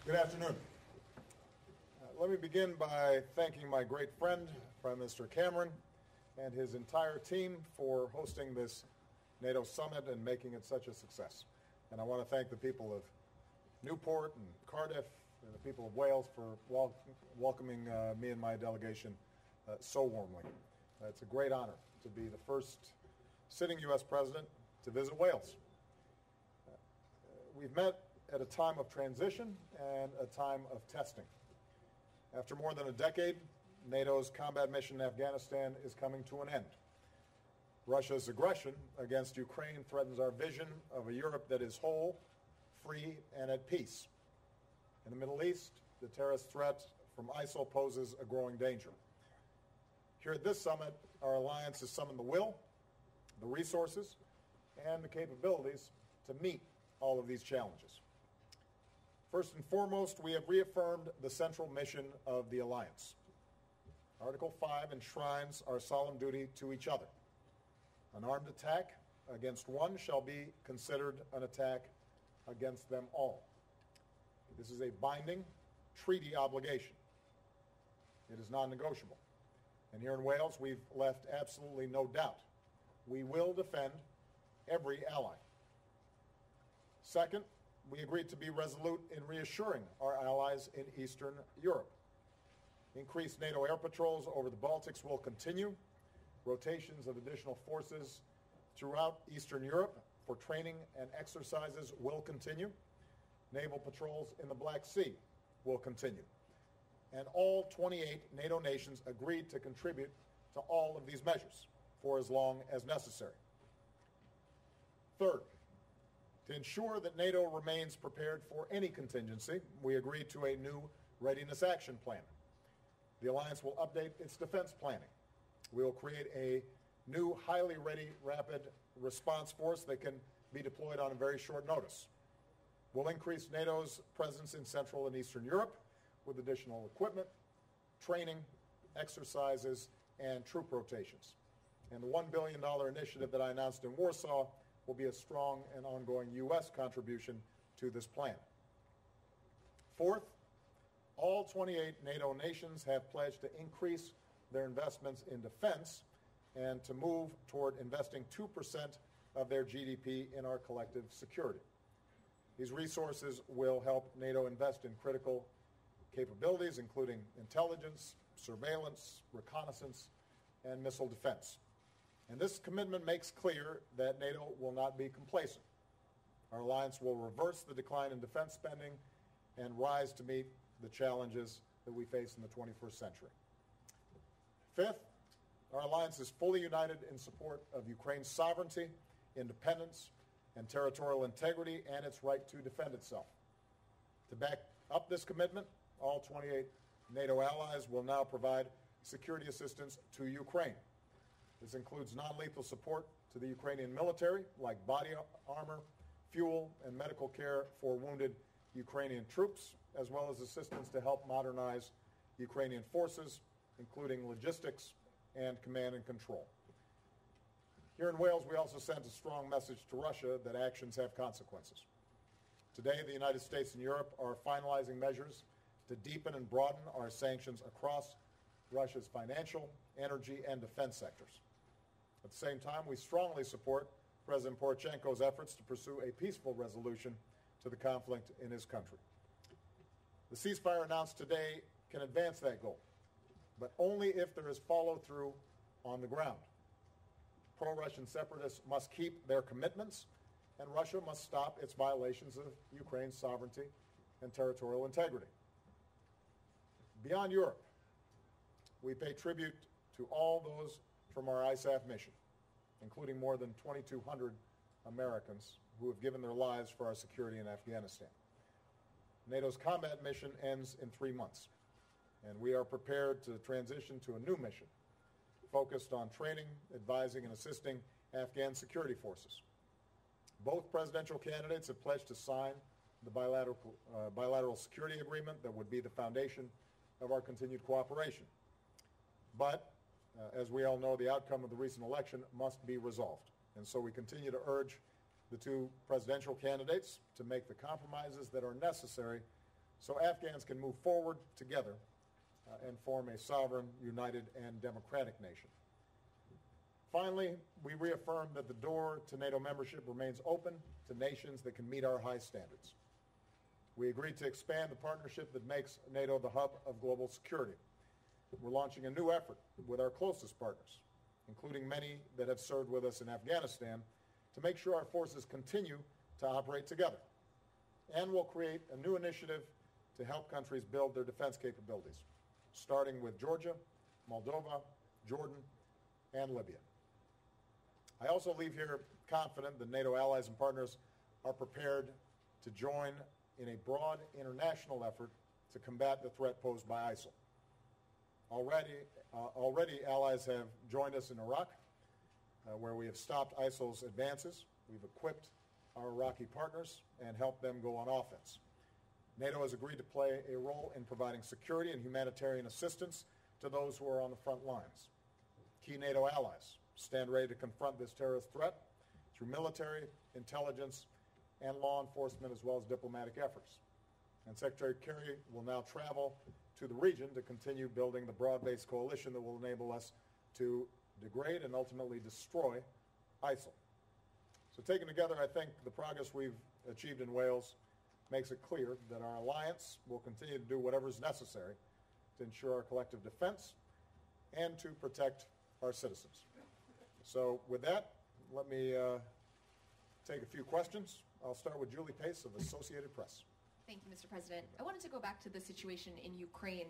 Good afternoon. Let me begin by thanking my great friend, Prime Minister Cameron, and his entire team for hosting this NATO summit and making it such a success. And I want to thank the people of Newport and Cardiff and the people of Wales for welcoming me and my delegation so warmly. It's a great honor to be the first sitting U.S. president to visit Wales. We've met at a time of transition and a time of testing. After more than a decade, NATO's combat mission in Afghanistan is coming to an end. Russia's aggression against Ukraine threatens our vision of a Europe that is whole, free, and at peace. In the Middle East, the terrorist threat from ISIL poses a growing danger. Here at this summit, our alliance has summoned the will, the resources, and the capabilities to meet all of these challenges. First and foremost, we have reaffirmed the central mission of the alliance. Article 5 enshrines our solemn duty to each other. An armed attack against one shall be considered an attack against them all. This is a binding treaty obligation. It is non-negotiable. And here in Wales, we've left absolutely no doubt. We will defend every ally. Second, we agreed to be resolute in reassuring our allies in Eastern Europe. Increased NATO air patrols over the Baltics will continue. Rotations of additional forces throughout Eastern Europe for training and exercises will continue. Naval patrols in the Black Sea will continue. And all 28 NATO nations agreed to contribute to all of these measures for as long as necessary. Third, to ensure that NATO remains prepared for any contingency, we agreed to a new readiness action plan. The alliance will update its defense planning. We will create a new highly ready rapid response force that can be deployed on a very short notice. We'll increase NATO's presence in Central and Eastern Europe with additional equipment, training, exercises, and troop rotations. And the $1 billion initiative that I announced in Warsaw will be a strong and ongoing U.S. contribution to this plan. Fourth, all 28 NATO nations have pledged to increase their investments in defense and to move toward investing 2% of their GDP in our collective security. These resources will help NATO invest in critical capabilities, including intelligence, surveillance, reconnaissance, and missile defense. And this commitment makes clear that NATO will not be complacent. Our alliance will reverse the decline in defense spending and rise to meet the challenges that we face in the 21st century. Fifth, our alliance is fully united in support of Ukraine's sovereignty, independence, and territorial integrity, and its right to defend itself. To back up this commitment, all 28 NATO allies will now provide security assistance to Ukraine. This includes non-lethal support to the Ukrainian military, like body armor, fuel, and medical care for wounded Ukrainian troops, as well as assistance to help modernize Ukrainian forces, including logistics and command and control. Here in Wales, we also sent a strong message to Russia that actions have consequences. Today, the United States and Europe are finalizing measures to deepen and broaden our sanctions across Russia's financial, energy, and defense sectors. At the same time, we strongly support President Poroshenko's efforts to pursue a peaceful resolution to the conflict in his country. The ceasefire announced today can advance that goal, but only if there is follow-through on the ground. Pro-Russian separatists must keep their commitments, and Russia must stop its violations of Ukraine's sovereignty and territorial integrity. Beyond Europe, we pay tribute to all those from our ISAF mission, including more than 2,200 Americans who have given their lives for our security in Afghanistan. NATO's combat mission ends in 3 months, and we are prepared to transition to a new mission focused on training, advising, and assisting Afghan security forces. Both presidential candidates have pledged to sign the bilateral security agreement that would be the foundation of our continued cooperation. But, as we all know, the outcome of the recent election must be resolved. And so we continue to urge the two presidential candidates to make the compromises that are necessary so Afghans can move forward together and form a sovereign, united, and democratic nation. Finally, we reaffirm that the door to NATO membership remains open to nations that can meet our high standards. We agreed to expand the partnership that makes NATO the hub of global security. We're launching a new effort with our closest partners, including many that have served with us in Afghanistan, to make sure our forces continue to operate together. And we'll create a new initiative to help countries build their defense capabilities, starting with Georgia, Moldova, Jordan, and Libya. I also leave here confident that NATO allies and partners are prepared to join in a broad international effort to combat the threat posed by ISIL. Already allies have joined us in Iraq, where we have stopped ISIL's advances. We've equipped our Iraqi partners and helped them go on offense. NATO has agreed to play a role in providing security and humanitarian assistance to those who are on the front lines. Key NATO allies stand ready to confront this terrorist threat through military, intelligence, and law enforcement, as well as diplomatic efforts. And Secretary Kerry will now travel to the region to continue building the broad-based coalition that will enable us to degrade and ultimately destroy ISIL. So taken together, I think the progress we've achieved in Wales makes it clear that our alliance will continue to do whatever is necessary to ensure our collective defense and to protect our citizens. So with that, let me take a few questions. I'll start with Julie Pace of Associated Press. Thank you, Mr. President. I wanted to go back to the situation in Ukraine.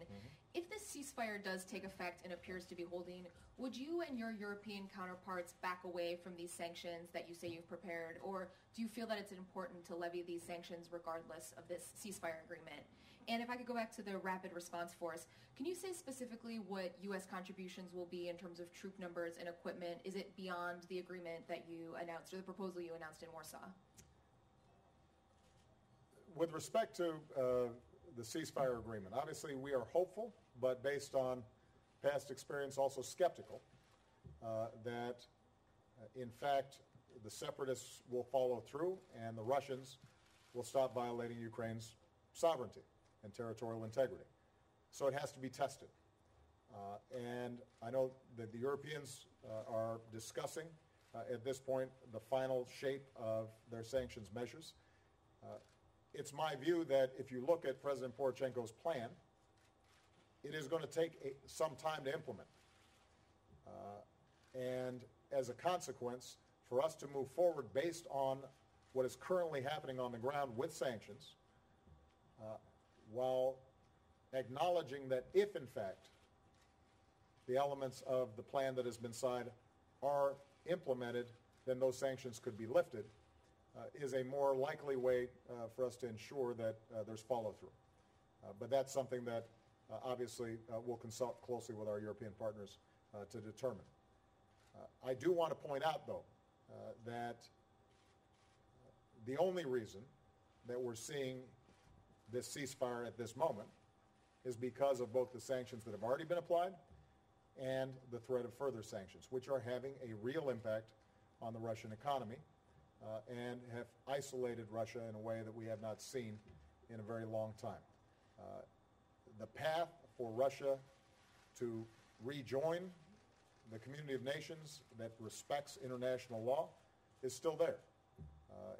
If this ceasefire does take effect and appears to be holding, would you and your European counterparts back away from these sanctions that you say you've prepared, or do you feel that it's important to levy these sanctions regardless of this ceasefire agreement? And if I could go back to the Rapid Response Force, can you say specifically what U.S. contributions will be in terms of troop numbers and equipment? Is it beyond the agreement that you announced, or the proposal you announced in Warsaw? With respect to the ceasefire agreement, obviously we are hopeful, but based on past experience, also skeptical that, in fact, the separatists will follow through and the Russians will stop violating Ukraine's sovereignty and territorial integrity. So it has to be tested. And I know that the Europeans are discussing at this point the final shape of their sanctions measures. It's my view that if you look at President Poroshenko's plan, it is going to take some time to implement. And as a consequence, for us to move forward based on what is currently happening on the ground with sanctions, while acknowledging that if, in fact, the elements of the plan that has been signed are implemented, then those sanctions could be lifted, is a more likely way for us to ensure that there's follow-through. But that's something that obviously we'll consult closely with our European partners to determine. I do want to point out, though, that the only reason that we're seeing this ceasefire at this moment is because of both the sanctions that have already been applied and the threat of further sanctions, which are having a real impact on the Russian economy and have isolated Russia in a way that we have not seen in a very long time. The path for Russia to rejoin the community of nations that respects international law is still there.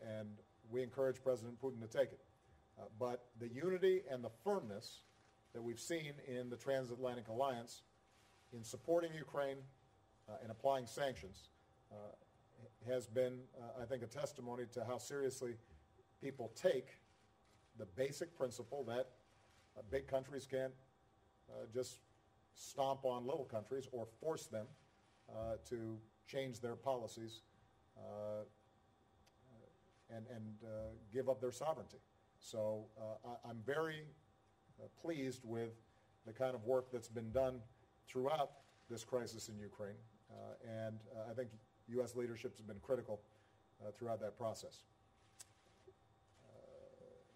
And we encourage President Putin to take it. But the unity and the firmness that we've seen in the transatlantic alliance in supporting Ukraine and applying sanctions has been, I think, a testimony to how seriously people take the basic principle that big countries can't just stomp on little countries or force them to change their policies and give up their sovereignty. So I'm very pleased with the kind of work that's been done throughout this crisis in Ukraine, and I think U.S. leadership has been critical throughout that process.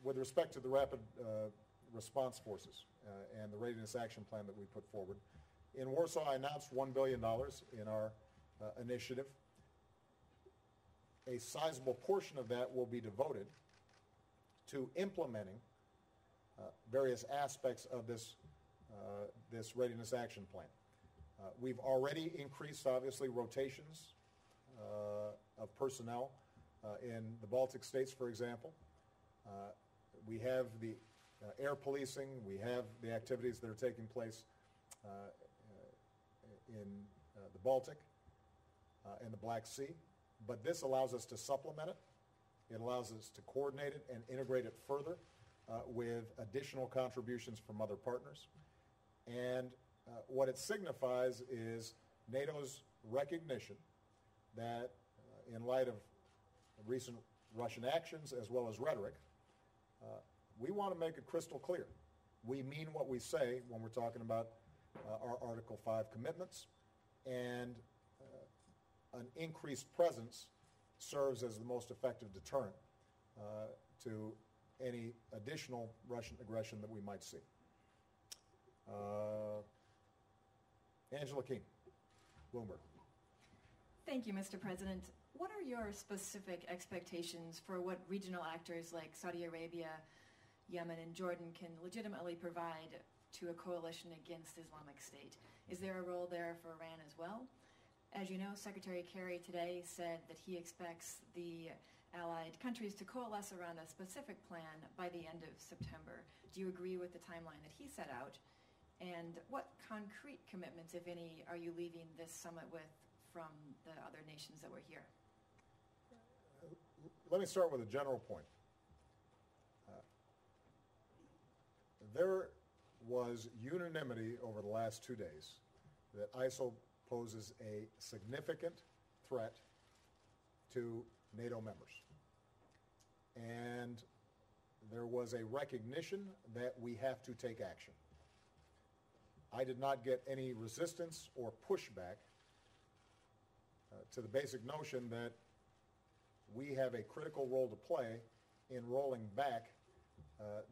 With respect to the Rapid Response Forces and the Readiness Action Plan that we put forward, in Warsaw I announced $1 billion in our initiative. A sizable portion of that will be devoted to implementing various aspects of this readiness action plan. We've already increased, obviously, rotations of personnel in the Baltic states, for example. We have the air policing, we have the activities that are taking place in the Baltic and the Black Sea, but this allows us to supplement it. It allows us to coordinate it and integrate it further with additional contributions from other partners. And what it signifies is NATO's recognition that in light of recent Russian actions as well as rhetoric, we want to make it crystal clear. We mean what we say when we're talking about our Article 5 commitments, and an increased presence serves as the most effective deterrent to any additional Russian aggression that we might see. Angela Keene, Bloomberg. Thank you, Mr. President. What are your specific expectations for what regional actors like Saudi Arabia, Yemen, and Jordan can legitimately provide to a coalition against Islamic State? Is there a role there for Iran as well? As you know, Secretary Kerry today said that he expects the allied countries to coalesce around a specific plan by the end of September. Do you agree with the timeline that he set out? And what concrete commitments, if any, are you leaving this summit with from the other nations that were here? Let me start with a general point. There was unanimity over the last 2 days that ISIL poses a significant threat to NATO members. And there was a recognition that we have to take action. I did not get any resistance or pushback to the basic notion that we have a critical role to play in rolling back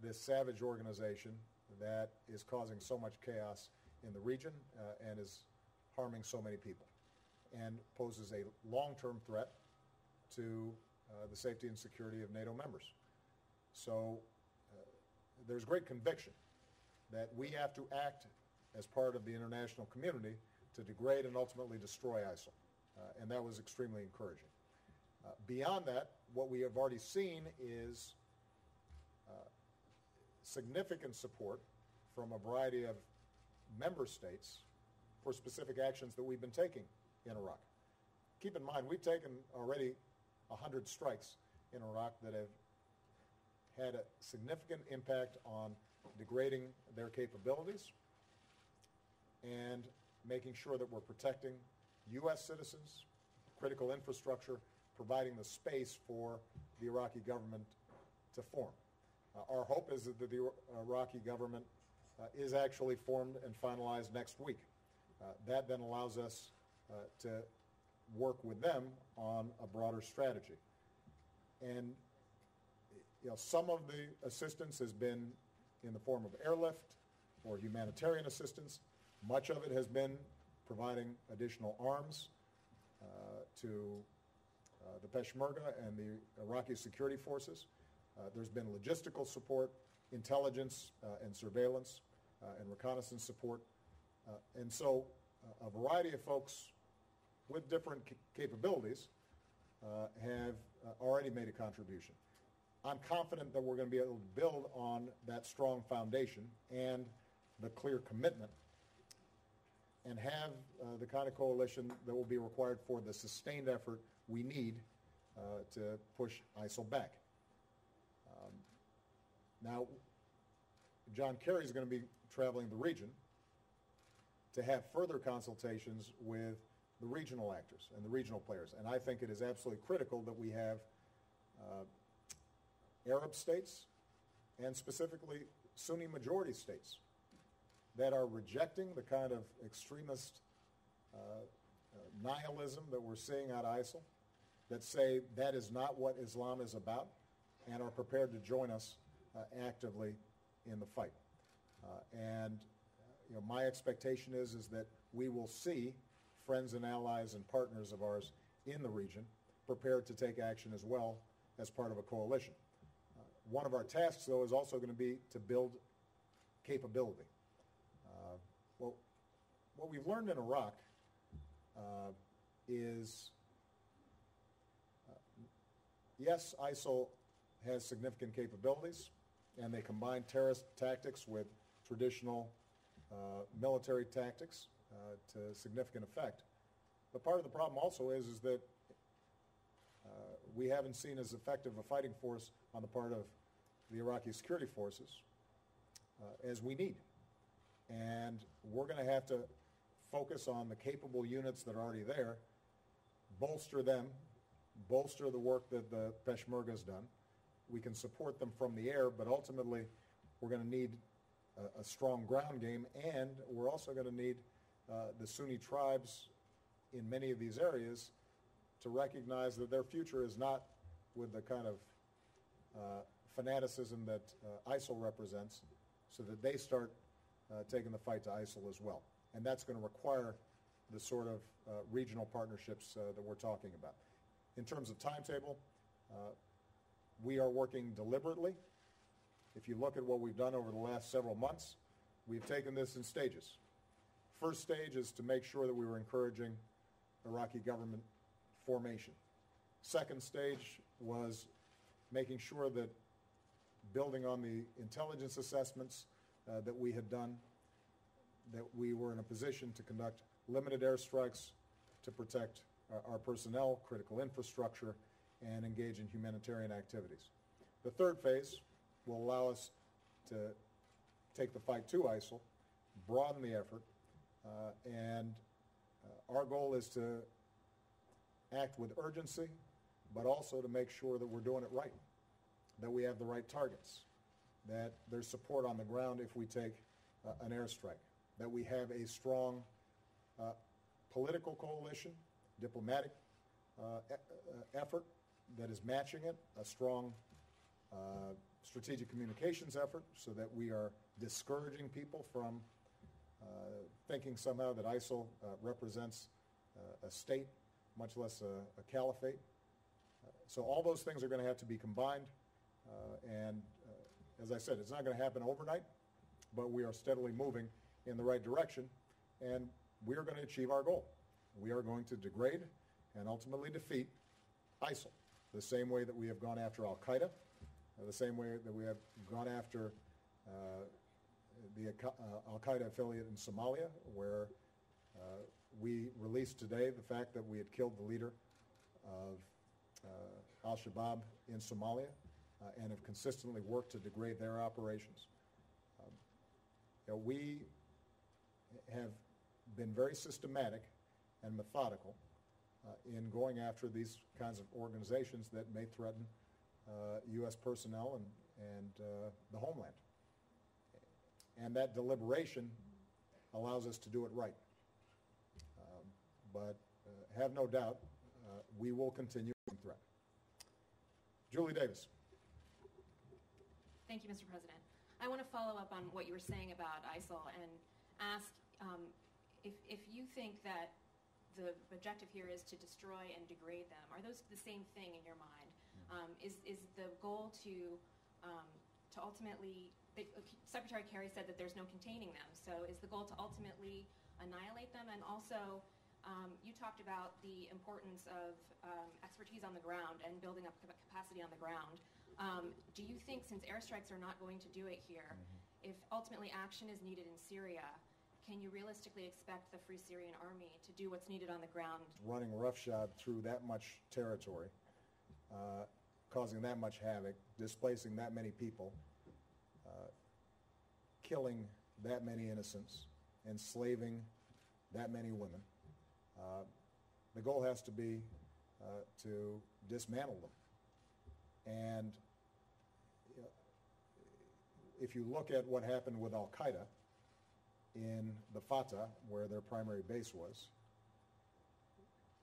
this savage organization that is causing so much chaos in the region and is harming so many people and poses a long-term threat to the safety and security of NATO members. So there's great conviction that we have to act as part of the international community to degrade and ultimately destroy ISIL. And that was extremely encouraging. Beyond that, what we have already seen is significant support from a variety of member states for specific actions that we've been taking in Iraq. Keep in mind, we've taken already 100 strikes in Iraq that have had a significant impact on degrading their capabilities and making sure that we're protecting U.S. citizens, critical infrastructure, providing the space for the Iraqi government to form. Our hope is that the Iraqi government is actually formed and finalized next week. That then allows us to work with them on a broader strategy. And some of the assistance has been in the form of airlift or humanitarian assistance. Much of it has been providing additional arms to the Peshmerga and the Iraqi security forces. There's been logistical support, intelligence and surveillance and reconnaissance support. And so a variety of folks with different capabilities have already made a contribution. I'm confident that we're going to be able to build on that strong foundation and the clear commitment and have the kind of coalition that will be required for the sustained effort we need to push ISIL back. Now, John Kerry is going to be traveling the region to have further consultations with the regional actors and the regional players. And I think it is absolutely critical that we have Arab states and specifically Sunni majority states that are rejecting the kind of extremist nihilism that we're seeing out of ISIL, that say that is not what Islam is about, and are prepared to join us actively in the fight. My expectation is that we will see friends and allies and partners of ours in the region prepared to take action as well as part of a coalition. One of our tasks, though, is also going to be to build capability. Well, what we've learned in Iraq is, yes, ISIL has significant capabilities, and they combine terrorist tactics with traditional military tactics to significant effect. But part of the problem also is that we haven't seen as effective a fighting force on the part of the Iraqi security forces as we need. And we're going to have to focus on the capable units that are already there, bolster them, bolster the work that the Peshmerga's done. We can support them from the air, but ultimately we're going to need a strong ground game, and we're also going to need the Sunni tribes in many of these areas to recognize that their future is not with the kind of fanaticism that ISIL represents, so that they start taking the fight to ISIL as well. And that's going to require the sort of regional partnerships that we're talking about. In terms of timetable, we are working deliberately. If you look at what we've done over the last several months, we've taken this in stages. First stage is to make sure that we were encouraging Iraqi government formation. Second stage was making sure that, building on the intelligence assessments that we had done, that we were in a position to conduct limited airstrikes to protect our personnel, critical infrastructure, and engage in humanitarian activities. The third phase will allow us to take the fight to ISIL, broaden the effort, and our goal is to act with urgency, but also to make sure that we're doing it right, that we have the right targets, that there's support on the ground if we take an airstrike, that we have a strong political coalition, diplomatic effort that is matching it, a strong strategic communications effort so that we are discouraging people from thinking somehow that ISIL represents a state, much less a caliphate. So all those things are going to have to be combined. And as I said, it's not going to happen overnight, but we are steadily moving in the right direction, and we are going to achieve our goal. We are going to degrade and ultimately defeat ISIL, the same way that we have gone after al-Qaeda, the same way that we have gone after the al-Qaeda affiliate in Somalia, where we released today the fact that we had killed the leader of al-Shabaab in Somalia and have consistently worked to degrade their operations. We have been very systematic and methodical in going after these kinds of organizations that may threaten U.S. personnel and the homeland. And that deliberation allows us to do it right. But have no doubt, we will continue the threat. Julie Davis. Thank you, Mr. President. I want to follow up on what you were saying about ISIL and ask if you think that the objective here is to destroy and degrade them. Are those the same thing in your mind? Is the goal to ultimately, Secretary Kerry said that there's no containing them, so is the goal to ultimately annihilate them? And also, you talked about the importance of expertise on the ground and building up capacity on the ground. Do you think, since airstrikes are not going to do it here, if ultimately action is needed in Syria, can you realistically expect the Free Syrian Army to do what's needed on the ground? Running roughshod through that much territory, causing that much havoc, displacing that many people, killing that many innocents, enslaving that many women. The goal has to be to dismantle them. And if you look at what happened with al-Qaeda in the Fatah, where their primary base was,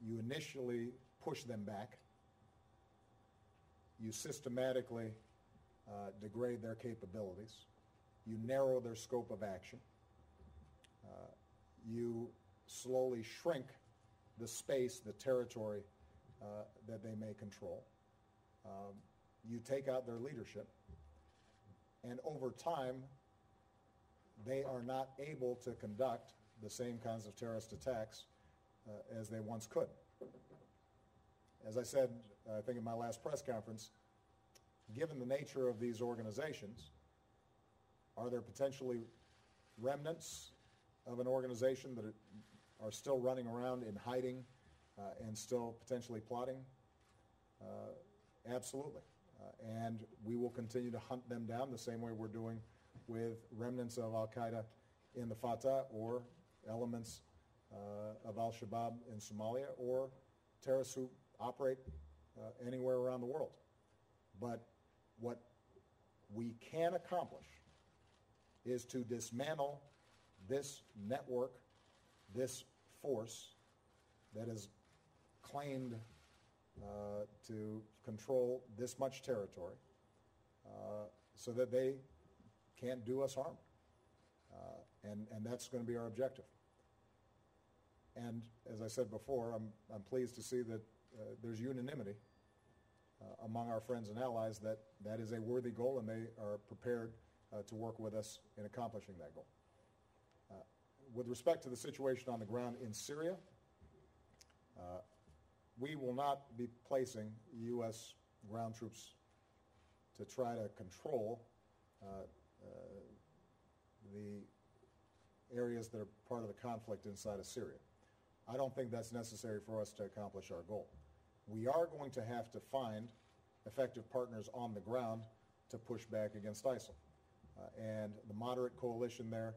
you initially push them back. You systematically degrade their capabilities. You narrow their scope of action. You slowly shrink the space, the territory that they may control. You take out their leadership, and over time, they are not able to conduct the same kinds of terrorist attacks as they once could. As I said, I think in my last press conference, given the nature of these organizations, are there potentially remnants of an organization that are still running around in hiding and still potentially plotting? Absolutely. And we will continue to hunt them down the same way we're doing with remnants of al-Qaeda in the Fatah or elements of al-Shabaab in Somalia or terrorists who operate anywhere around the world. But what we can accomplish is to dismantle this network, this force that has claimed to control this much territory so that they can't do us harm. And that's going to be our objective. And as I said before, I'm pleased to see that there's unanimity among our friends and allies that that is a worthy goal, and they are prepared to work with us in accomplishing that goal. With respect to the situation on the ground in Syria, we will not be placing U.S. ground troops to try to control the areas that are part of the conflict inside of Syria. I don't think that's necessary for us to accomplish our goal. We are going to have to find effective partners on the ground to push back against ISIL. And the moderate coalition there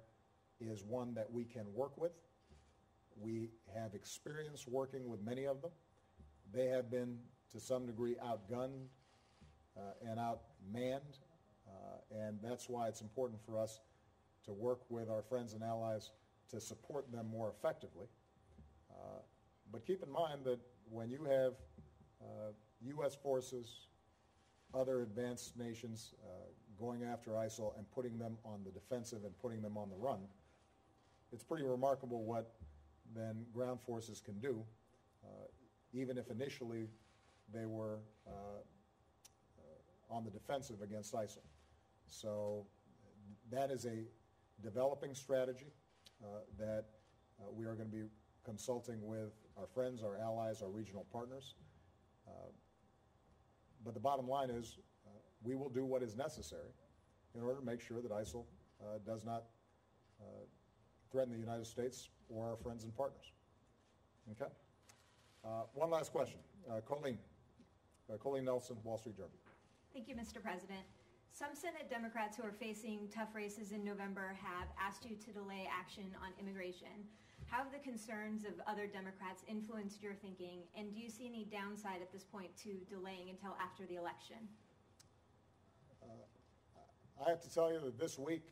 is one that we can work with. We have experience working with many of them. They have been, to some degree, outgunned and outmanned, and that's why it's important for us to work with our friends and allies to support them more effectively. But keep in mind that when you have U.S. forces, other advanced nations going after ISIL and putting them on the defensive and putting them on the run, it's pretty remarkable what then ground forces can do, even if initially they were on the defensive against ISIL. So that is a developing strategy that we are going to be consulting with our friends, our allies, our regional partners. But the bottom line is we will do what is necessary in order to make sure that ISIL does not threaten the United States or our friends and partners. Okay? One last question. Colleen Nelson, Wall Street Journal. Thank you, Mr. President. Some Senate Democrats who are facing tough races in November have asked you to delay action on immigration. How have the concerns of other Democrats influenced your thinking, and do you see any downside at this point to delaying until after the election? I have to tell you that this week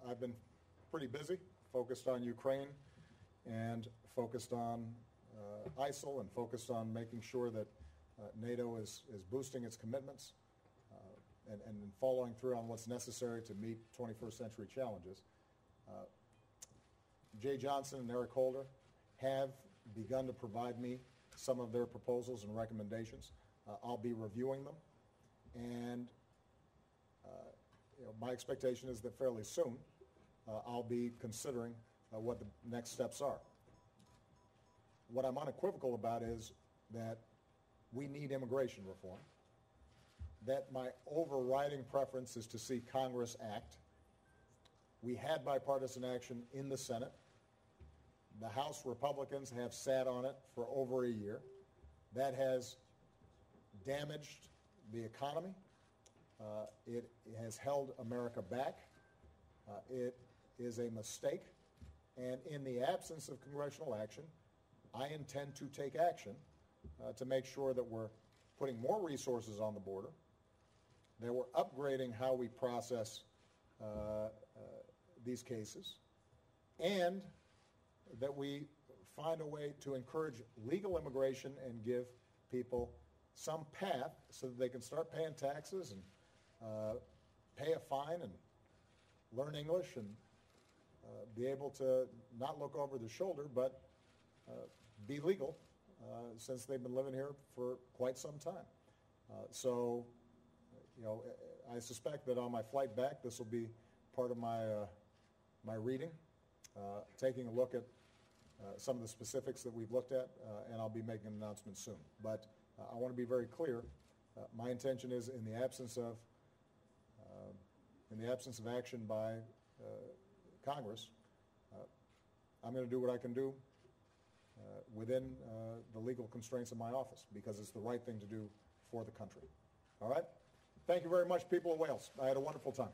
I've been pretty busy, focused on Ukraine and focused on ISIL and focused on making sure that NATO is boosting its commitments and following through on what's necessary to meet 21st century challenges. Jay Johnson and Eric Holder have begun to provide me some of their proposals and recommendations. I'll be reviewing them, and my expectation is that fairly soon I'll be considering what the next steps are. What I'm unequivocal about is that we need immigration reform, that my overriding preference is to see Congress act. We had bipartisan action in the Senate. The House Republicans have sat on it for over a year. That has damaged the economy. It has held America back. It is a mistake. And in the absence of congressional action, I intend to take action to make sure that we're putting more resources on the border, that we're upgrading how we process these cases, and that we find a way to encourage legal immigration and give people some path so that they can start paying taxes and pay a fine and learn English and be able to not look over their shoulder, but be legal since they've been living here for quite some time. So I suspect that on my flight back, this will be part of my reading, taking a look at some of the specifics that we've looked at, and I'll be making an announcement soon. But I want to be very clear. My intention is, in the absence of action by Congress, I'm going to do what I can do within the legal constraints of my office, because it's the right thing to do for the country. All right? Thank you very much, people of Wales. I had a wonderful time.